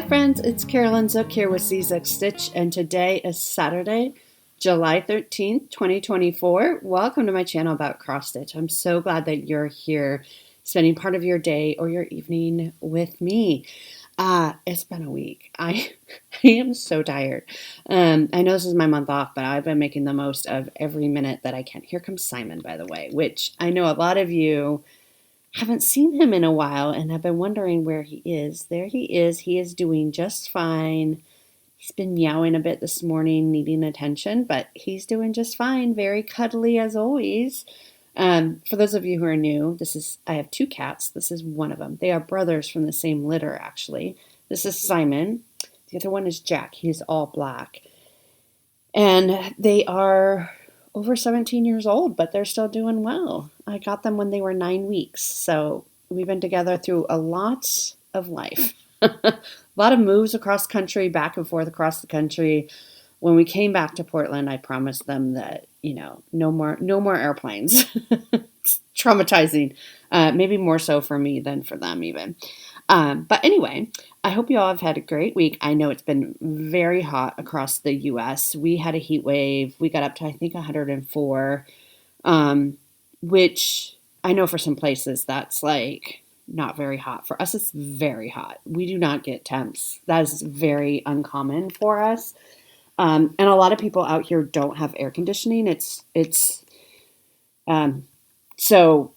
friends, it's Carolyn Zook here with ZZook Stitch, and today is Saturday, July 13th, 2024. Welcome to my channel about cross stitch. I'm so glad that you're here spending part of your day or your evening with me. It's been a week. I am so tired. I know this is my month off, but I've been making the most of every minute that I can. Here comes Simon, by the way, which I know a lot of you haven't seen him in a while and have been wondering where he is. There he is. He is doing just fine. He's been meowing a bit this morning, needing attention, but he's doing just fine. Very cuddly as always. For those of you who are new, I have two cats. This is one of them. They are brothers from the same litter, actually. This is Simon. The other one is Jack. He's all black. And they are over 17 years old, but they're still doing well. I got them when they were 9 weeks. So we've been together through a lot of life. A lot of moves across country, back and forth across the country. When we came back to Portland, I promised them that, no more airplanes. It's traumatizing. Maybe more so for me than for them even. But anyway, I hope you all have had a great week. I know it's been very hot across the U.S. We had a heat wave. We got up to, I think, 104, which I know for some places that's like not very hot. For us, it's very hot. We do not get temps. That is very uncommon for us. And a lot of people out here don't have air conditioning. So,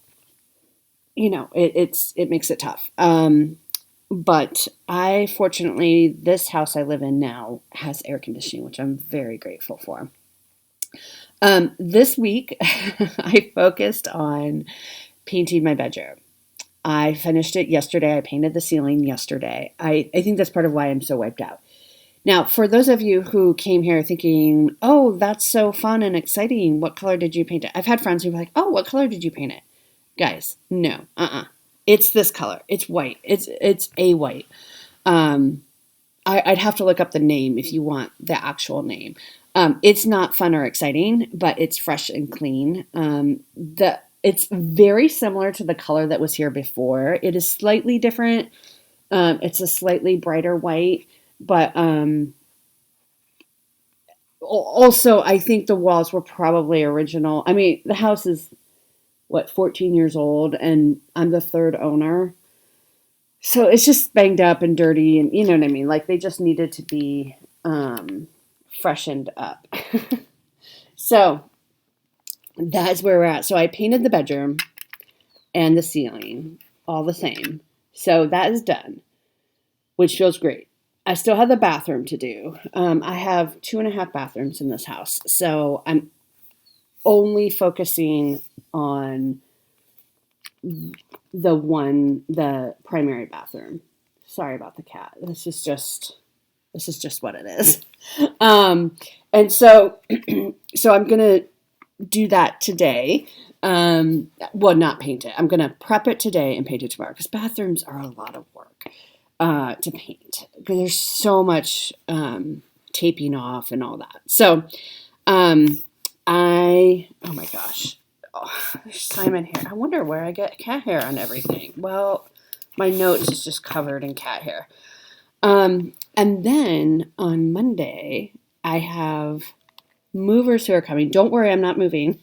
it makes it tough. But fortunately, this house I live in now has air conditioning, which I'm very grateful for. This week, I focused on painting my bedroom. I finished it yesterday. I painted the ceiling yesterday. I think that's part of why I'm so wiped out. Now, for those of you who came here thinking, oh, that's so fun and exciting, what color did you paint it? I've had friends who were like, oh, what color did you paint it? Guys, no, It's this color. It's white. It's a white. I'd have to look up the name if you want the actual name. It's not fun or exciting, but it's fresh and clean. It's very similar to the color that was here before. It is slightly different. It's a slightly brighter white, but also I think the walls were probably original. I mean, the house is 14 years old, and I'm the third owner. So it's just banged up and dirty, and you know what I mean? Like, they just needed to be freshened up. So that's where we're at. So I painted the bedroom and the ceiling all the same. So that is done, which feels great. I still have the bathroom to do. I have 2.5 bathrooms in this house. So I'm only focusing on the primary bathroom. Sorry about the cat. This is just what it is. And so I'm going to do that today. Well, not paint it. I'm going to prep it today and paint it tomorrow, because bathrooms are a lot of work to paint, because there's so much taping off and all that. So oh my gosh. Oh, there's Simon hair. I wonder where I get cat hair on everything. Well, my notes is just covered in cat hair. And then on Monday, I have movers who are coming. Don't worry, I'm not moving.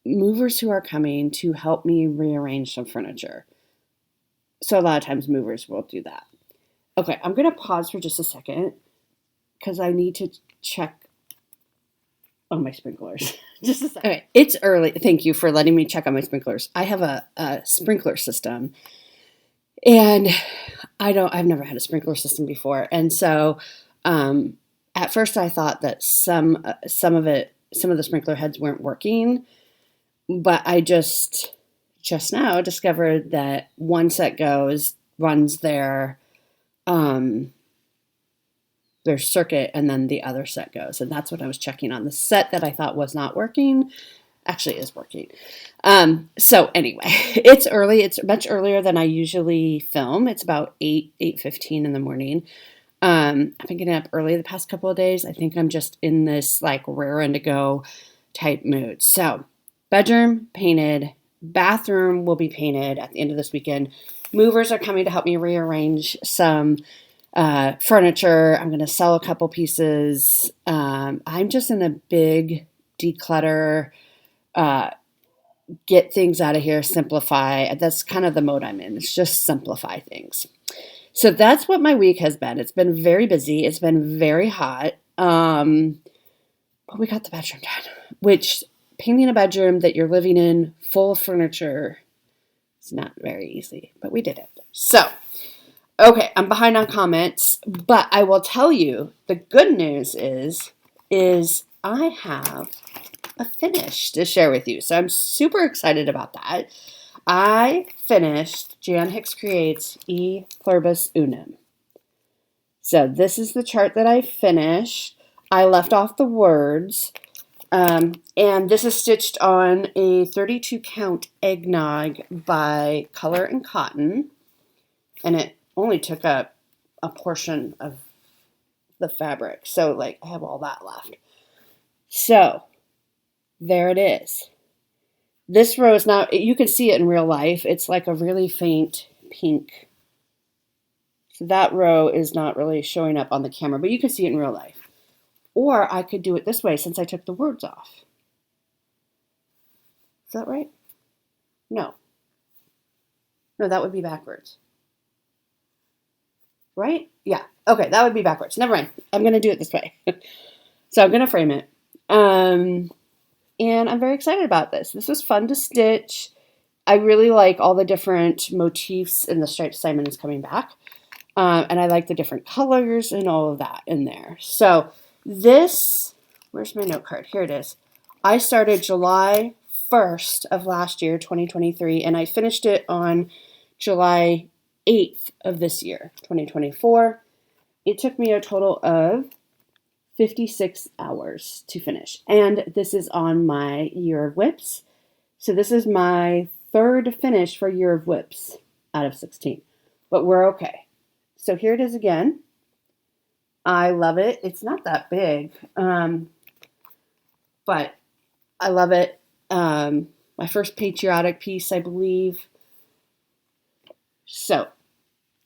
Movers who are coming to help me rearrange some furniture. So a lot of times movers will do that. Okay, I'm going to pause for just a second, because I need to check on my sprinklers. Just a second. Okay, it's early. Thank you for letting me check on my sprinklers. I have a sprinkler system, and I've never had a sprinkler system before. And so, at first I thought that some of the sprinkler heads weren't working, but I just now discovered that one set runs their circuit, and then the other set goes. And that's what I was checking on. The set that I thought was not working actually is working. So anyway, it's early. It's much earlier than I usually film. It's about 8:15 in the morning. I've been getting up early the past couple of days. I think I'm just in this like raring to go type mood. So bedroom painted, bathroom will be painted at the end of this weekend. movers are coming to help me rearrange some furniture. I'm going to sell a couple pieces. I'm just in a big declutter, get things out of here, simplify. That's kind of the mode I'm in. It's just simplify things. So that's what my week has been. It's been very busy. It's been very hot. But we got the bedroom done, which painting a bedroom that you're living in full of furniture is not very easy, but we did it. So, okay, I'm behind on comments, but I will tell you the good news is I have a finish to share with you. So I'm super excited about that. I finished Jan Hicks Creates E Pluribus Unum. So this is the chart that I finished. I left off the words, and this is stitched on a 32 count eggnog by Color and Cotton, and it only took up a portion of the fabric. So like I have all that left. So there it is. This row is not, you can see it in real life. It's like a really faint pink. So that row is not really showing up on the camera, but you can see it in real life. Or I could do it this way since I took the words off. Is that right? No. No, that would be backwards. Right? Yeah. Okay, that would be backwards. Never mind. I'm going to do it this way. So I'm going to frame it. And I'm very excited about this. This was fun to stitch. I really like all the different motifs in the striped Simon is coming back. And I like the different colors and all of that in there. So this, where's my note card? Here it is. I started July 1st of last year, 2023, and I finished it on July 8th of this year, 2024. It took me a total of 56 hours to finish. And this is on my Year of Whips. So this is my third finish for Year of Whips out of 16. But we're okay. So here it is again. I love it. It's not that big. But I love it. My first patriotic piece, I believe. So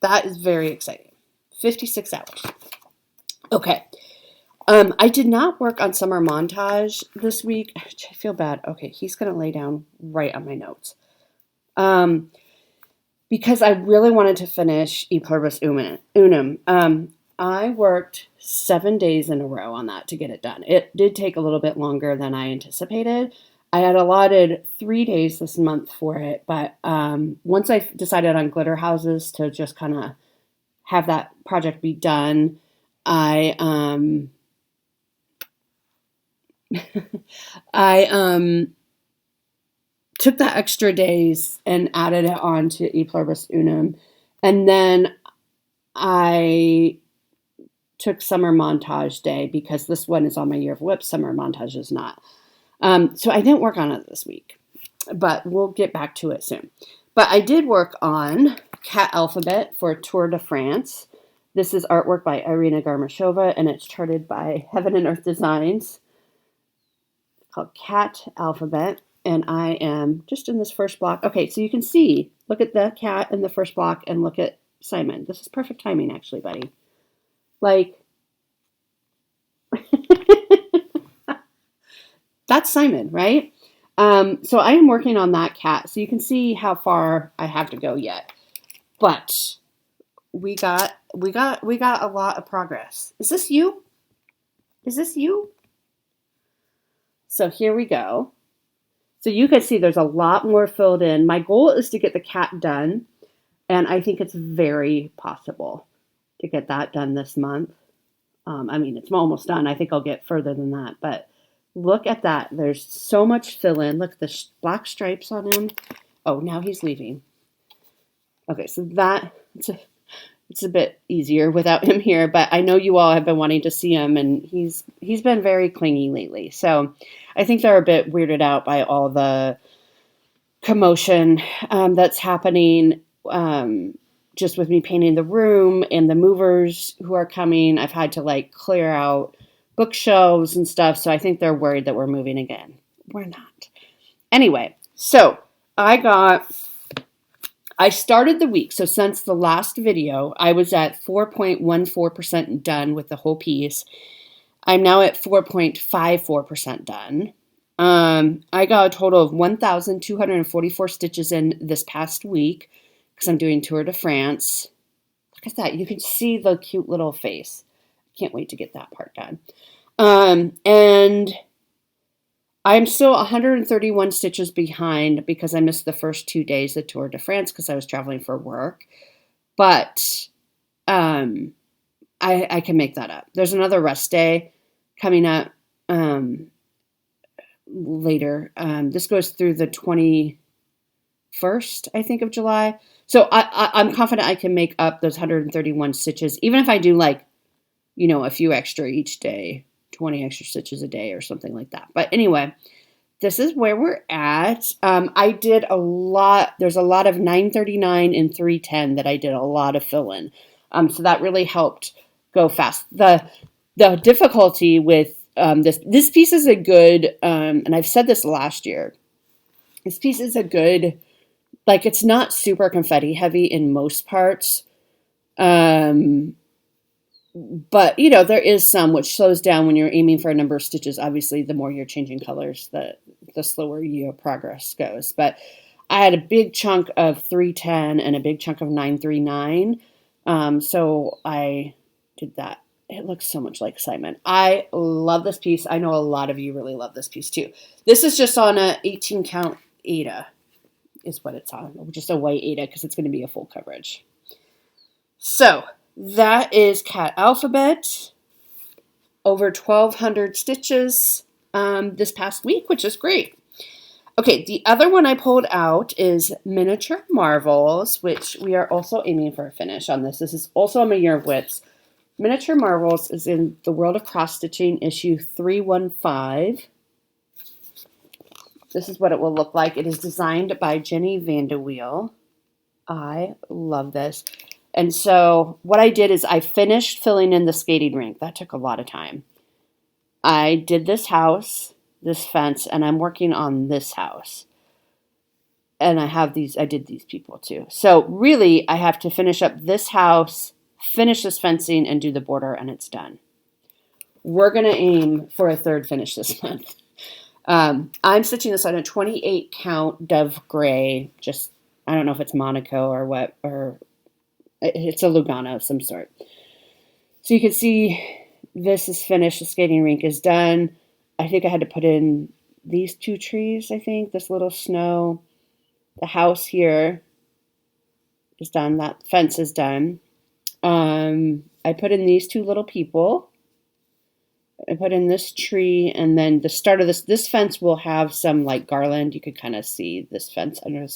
that is very exciting. 56 hours. Okay. I did not work on summer montage this week. I feel bad. Okay, he's going to lay down right on my notes. Because I really wanted to finish E Pluribus Unum. I worked 7 days in a row on that to get it done. It did take a little bit longer than I anticipated. I had allotted 3 days this month for it, but once I decided on glitter houses to just kind of have that project be done, I took the extra days and added it on to E Pluribus Unum. And then I took Summer Montage Day because this one is on my Year of Whips. Summer Montage is not. So I didn't work on it this week, but we'll get back to it soon. But I did work on Cat Alphabet for Tour de France. This is artwork by Irina Garmashova, and it's charted by Heaven and Earth Designs. It's called Cat Alphabet, and I am just in this first block. Okay, so you can see, look at the cat in the first block and look at Simon. This is perfect timing, actually, buddy. Like, that's Simon, right? So I am working on that cat, so you can see how far I have to go yet. But we got a lot of progress. Is this you? Is this you? So here we go. So you can see there's a lot more filled in. My goal is to get the cat done, and I think it's very possible to get that done this month. I mean, it's almost done. I think I'll get further than that, but look at that. There's so much fill in. Look at the black stripes on him. Oh, now he's leaving. Okay, so that it's a bit easier without him here, but I know you all have been wanting to see him, and he's been very clingy lately. So I think they're a bit weirded out by all the commotion that's happening just with me painting the room and the movers who are coming. I've had to like clear out bookshelves and stuff, so I think they're worried that we're moving again. We're not. Anyway, so I got I started the week, so since the last video, I was at 4.14% done with the whole piece. I'm now at 4.54% done. I got a total of 1,244 stitches in this past week because I'm doing Tour de France. Look at that. You can see the cute little face. Can't wait to get that part done. And I'm still 131 stitches behind because I missed the first 2 days of Tour de France because I was traveling for work. But I can make that up. There's another rest day coming up later. This goes through the 21st, I think, of July. So I'm confident I can make up those 131 stitches, even if I do like, a few extra each day, 20 extra stitches a day or something like that. But anyway, this is where we're at. I did a lot. There's a lot of 939 and 310 that I did a lot of fill-in. So that really helped go fast. The difficulty with this piece is a good, and I've said this last year, this piece is a good, like, it's not super confetti heavy in most parts. But, there is some which slows down when you're aiming for a number of stitches. Obviously, the more you're changing colors, the slower your progress goes. But I had a big chunk of 310 and a big chunk of 939. So I did that. It looks so much like Simon. I love this piece. I know a lot of you really love this piece too. This is just on a 18 count Aida is what it's on. Just a white Aida because it's going to be a full coverage. So that is Cat Alphabet. Over 1,200 stitches this past week, which is great. Okay, the other one I pulled out is Miniature Marvels, which we are also aiming for a finish on this. This is also on my Year of Wits. Miniature Marvels is in the World of Cross Stitching, issue 315. This is what it will look like. It is designed by Jenny Vandeweel. I love this. And so what I did is I finished filling in the skating rink. That took a lot of time. I did this house, this fence, and I'm working on this house. And I did these people too. So really, I have to finish up this house, finish this fencing, and do the border, and it's done. We're going to aim for a third finish this month. I'm stitching this on a 28 count Dove Gray. Just, I don't know if it's Monaco or what, or it's a Lugano of some sort. So you can see this is finished. The skating rink is done. I think I had to put in these two trees, I think. This little snow. The house here is done. That fence is done. I put in these two little people. I put in this tree, and then the start of this fence will have some like garland. You could kind of see this fence under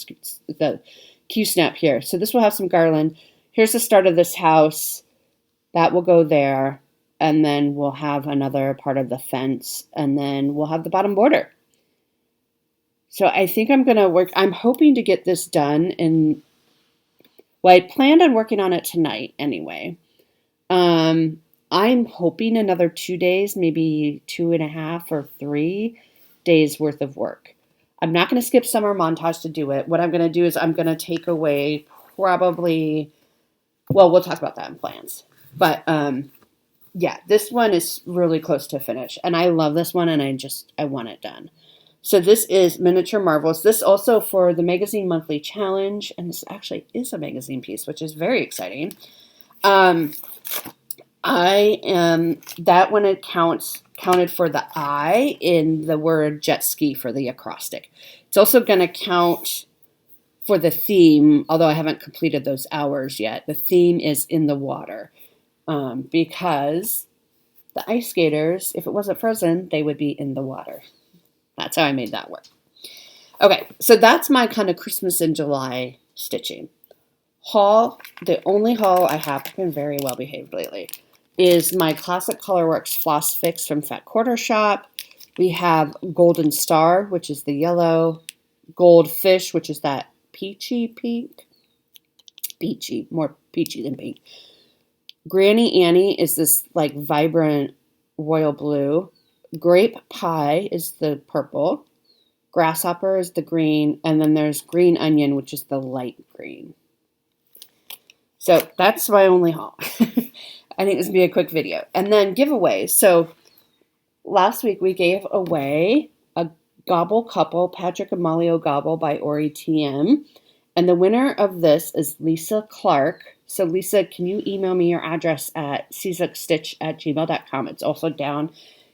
the Q-snap here. So this will have some garland. Here's the start of this house. That will go there, and then we'll have another part of the fence, and then we'll have the bottom border. So I think I'm hoping to get this done I planned on working on it tonight anyway. I'm hoping another 2 days, maybe 2.5 or 3 days worth of work. I'm not going to skip summer montage to do it. What I'm going to do is I'm going to take away probably, well, we'll talk about that in plans. But yeah, this one is really close to finish. And I love this one, and I want it done. So this is Miniature Marvels. This also for the Magazine Monthly Challenge. And this actually is a magazine piece, which is very exciting. That one counted for the I in the word jet ski for the acrostic. It's also going to count for the theme, although I haven't completed those hours yet. The theme is in the water because the ice skaters, if it wasn't frozen, they would be in the water. That's how I made that work. Okay, so that's my kind of Christmas in July stitching. Haul, the only haul I have, I've been very well behaved lately, is my Classic Colorworks Floss Fix from Fat Quarter Shop. We have Golden Star, which is the yellow. Goldfish, which is that peachy pink. Peachy, more peachy than pink. Granny Annie is this like vibrant royal blue. Grape Pie is the purple. grasshopper is the green, and then there's green onion, which is the light green. So that's my only haul. I think this will be a quick video. And then giveaways. So last week we gave away a Gobble Couple, Patrick and Molly Gobble by Ori TM. And the winner of this is Lisa Clark. So Lisa, can you email me your address at czuckstitch@gmail.com? It's also down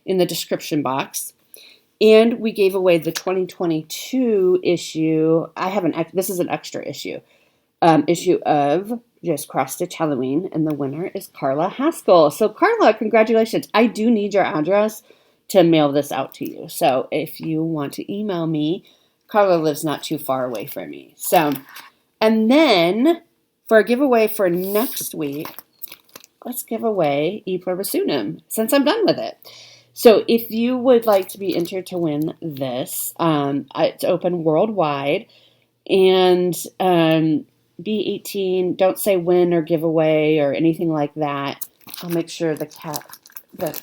in the description box. And we gave away the 2022 issue. This is an extra issue. Issue of Just Cross Stitch Halloween, and the winner is Carla Haskell. So Carla, congratulations. I do need your address to mail this out to you. So if you want to email me, Carla lives not too far away from me. So, and then for a giveaway for next week, let's give away E Pluribus Unum, since I'm done with it. So if you would like to be entered to win this, it's open worldwide, and be 18. Don't say win or giveaway or anything like that. I'll make sure the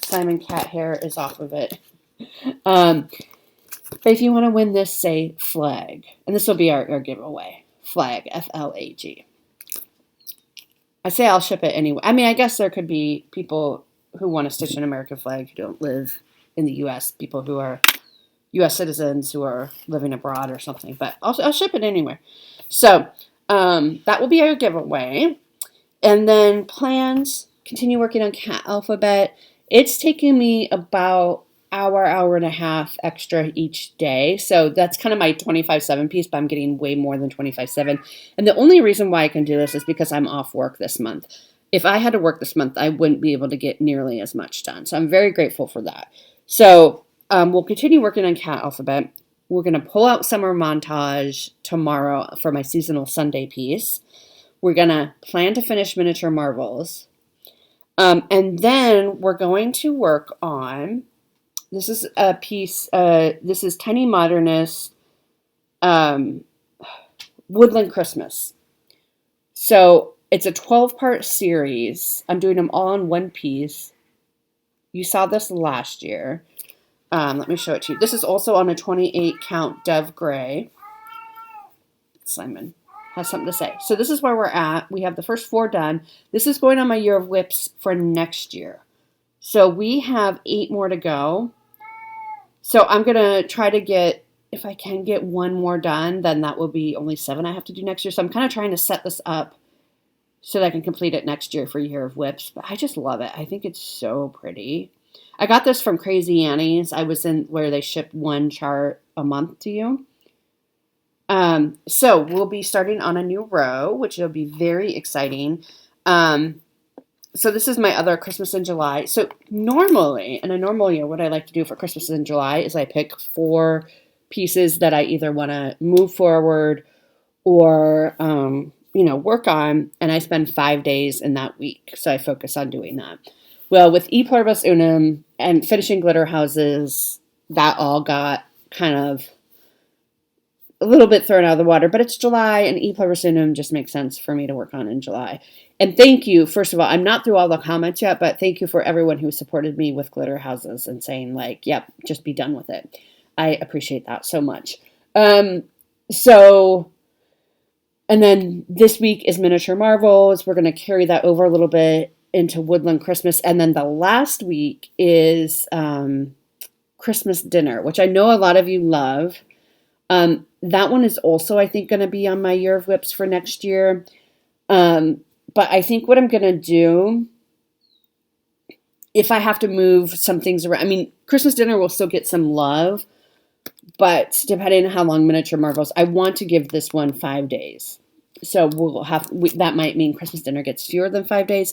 Simon cat hair is off of it. But if you want to win this, say flag. And this will be our giveaway. Flag, F-L-A-G. I say I'll ship it anyway. I mean, I guess there could be people who want to stitch an American flag who don't live in the U.S., people who are U.S. citizens who are living abroad or something. But I'll ship it anyway. So that will be our giveaway. And then plans, continue working on cat alphabet. It's taking me about hour and a half extra each day. So that's kind of my 25/7 piece, but I'm getting way more than 25/7. And the only reason why I can do this is because I'm off work this month. If I had to work this month, I wouldn't be able to get nearly as much done. So I'm very grateful for that. So we'll continue working on cat alphabet. We're going to pull out summer montage tomorrow for my seasonal Sunday piece. We're going to plan to finish miniature marvels. And then we're going to work on, this is a piece, this is Tiny Modernist Woodland Christmas. So it's a 12-part series. I'm doing them all in one piece. You saw this last year. Let me show it to you. This is also on a 28 count Dove Gray. Simon has something to say. So this is where we're at. We have the first 4 done. This is going on my year of whips for next year. So we have 8 more to go. So I'm going to try to get, if I can get 1 more done, then that will be only 7 I have to do next year. So I'm kind of trying to set this up so that I can complete it next year for Year of Whips. But I just love it. I think it's so pretty. I got this from Crazy Annie's. I was in where they ship 1 chart a month to you. So we'll be starting on a new row, which will be very exciting. So this is my other Christmas in July. So normally, in a normal year, what I like to do for Christmas in July is I pick 4 pieces that I either want to move forward or, work on, and I spend 5 days in that week. So I focus on doing that. Well, with E Pluribus Unum and finishing glitter houses, that all got kind of a little bit thrown out of the water, but it's July, and E Pluribus Unum just makes sense for me to work on in July. And thank you, first of all, I'm not through all the comments yet, but thank you for everyone who supported me with glitter houses and saying like, yep, just be done with it. I appreciate that so much. And then this week is Miniature Marvels. We're going to carry that over a little bit into Woodland Christmas. And then the last week is Christmas Dinner, which I know a lot of you love. That one is also, I think, going to be on my Year of Whips for next year. But I think what I'm going to do, if I have to move some things around, I mean, Christmas Dinner will still get some love, but depending on how long Miniature Marvels, I want to give this one 5 days. So that might mean Christmas Dinner gets fewer than 5 days,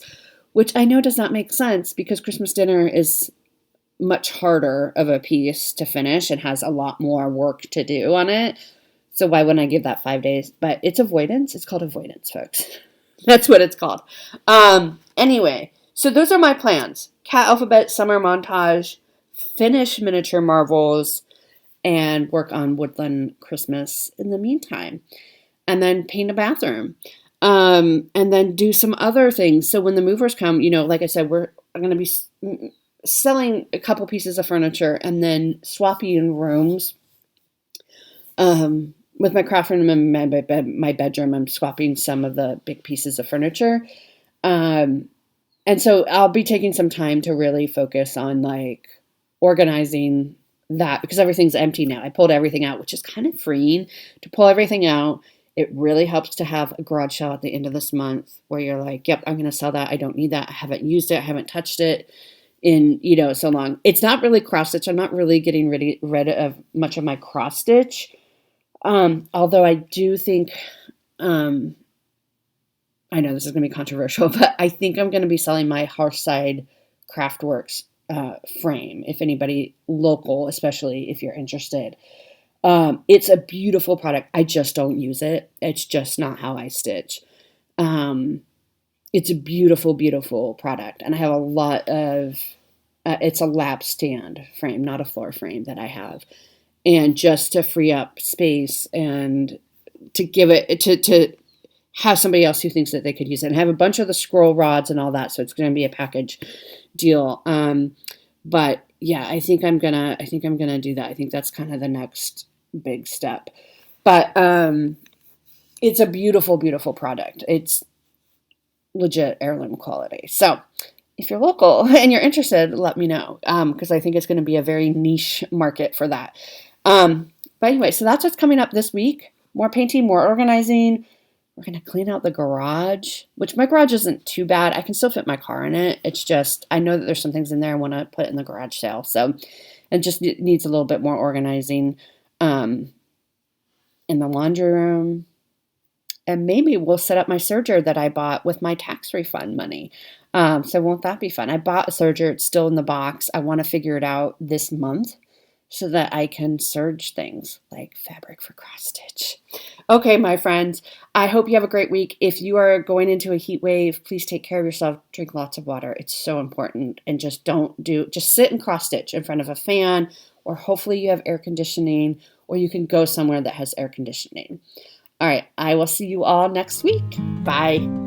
which I know does not make sense because Christmas Dinner is much harder of a piece to finish and has a lot more work to do on it. So why wouldn't I give that 5 days? But it's avoidance. It's called avoidance, folks. That's what it's called. Anyway, so those are my plans. Cat Alphabet, Summer Montage, finish Miniature Marvels, and work on Woodland Christmas in the meantime. And then paint a bathroom. And then do some other things. So when the movers come, like I said, I'm going to be selling a couple pieces of furniture and then swapping rooms With my craft room and my bedroom, I'm swapping some of the big pieces of furniture. Um, and so I'll be taking some time to really focus on like organizing that because everything's empty now. I pulled everything out, which is kind of freeing to pull everything out. It really helps to have a garage sale at the end of this month where you're like, yep, I'm going to sell that. I don't need that. I haven't used it. I haven't touched it in, so long. It's not really cross stitch. I'm not really getting rid of much of my cross stitch. Although I do think, I know this is going to be controversial, but I think I'm going to be selling my Hearthside Craftworks frame. If anybody local, especially if you're interested. It's a beautiful product. I just don't use it. It's just not how I stitch. It's a beautiful, beautiful product. And I have a lot of, it's a lap stand frame, not a floor frame that I have. And just to free up space and to give it, to have somebody else who thinks that they could use it. And I have a bunch of the scroll rods and all that. So it's going to be a package deal. But yeah, I think I'm going to do that. I think that's kind of the next big step. But it's a beautiful, beautiful product. It's legit heirloom quality. So if you're local and you're interested, let me know because I think it's going to be a very niche market for that. But anyway, so that's what's coming up this week. More painting, more organizing. We're going to clean out the garage, which my garage isn't too bad. I can still fit my car in it. It's just, I know that there's some things in there I want to put in the garage sale. So it just needs a little bit more organizing in the laundry room. And maybe we'll set up my serger that I bought with my tax refund money. So won't that be fun? I bought a serger. It's still in the box. I want to figure it out this month so that I can serge things like fabric for cross stitch. Okay, my friends, I hope you have a great week. If you are going into a heat wave, please take care of yourself. Drink lots of water. It's so important. And just sit and cross stitch in front of a fan, or hopefully you have air conditioning, or you can go somewhere that has air conditioning. All right, I will see you all next week. Bye.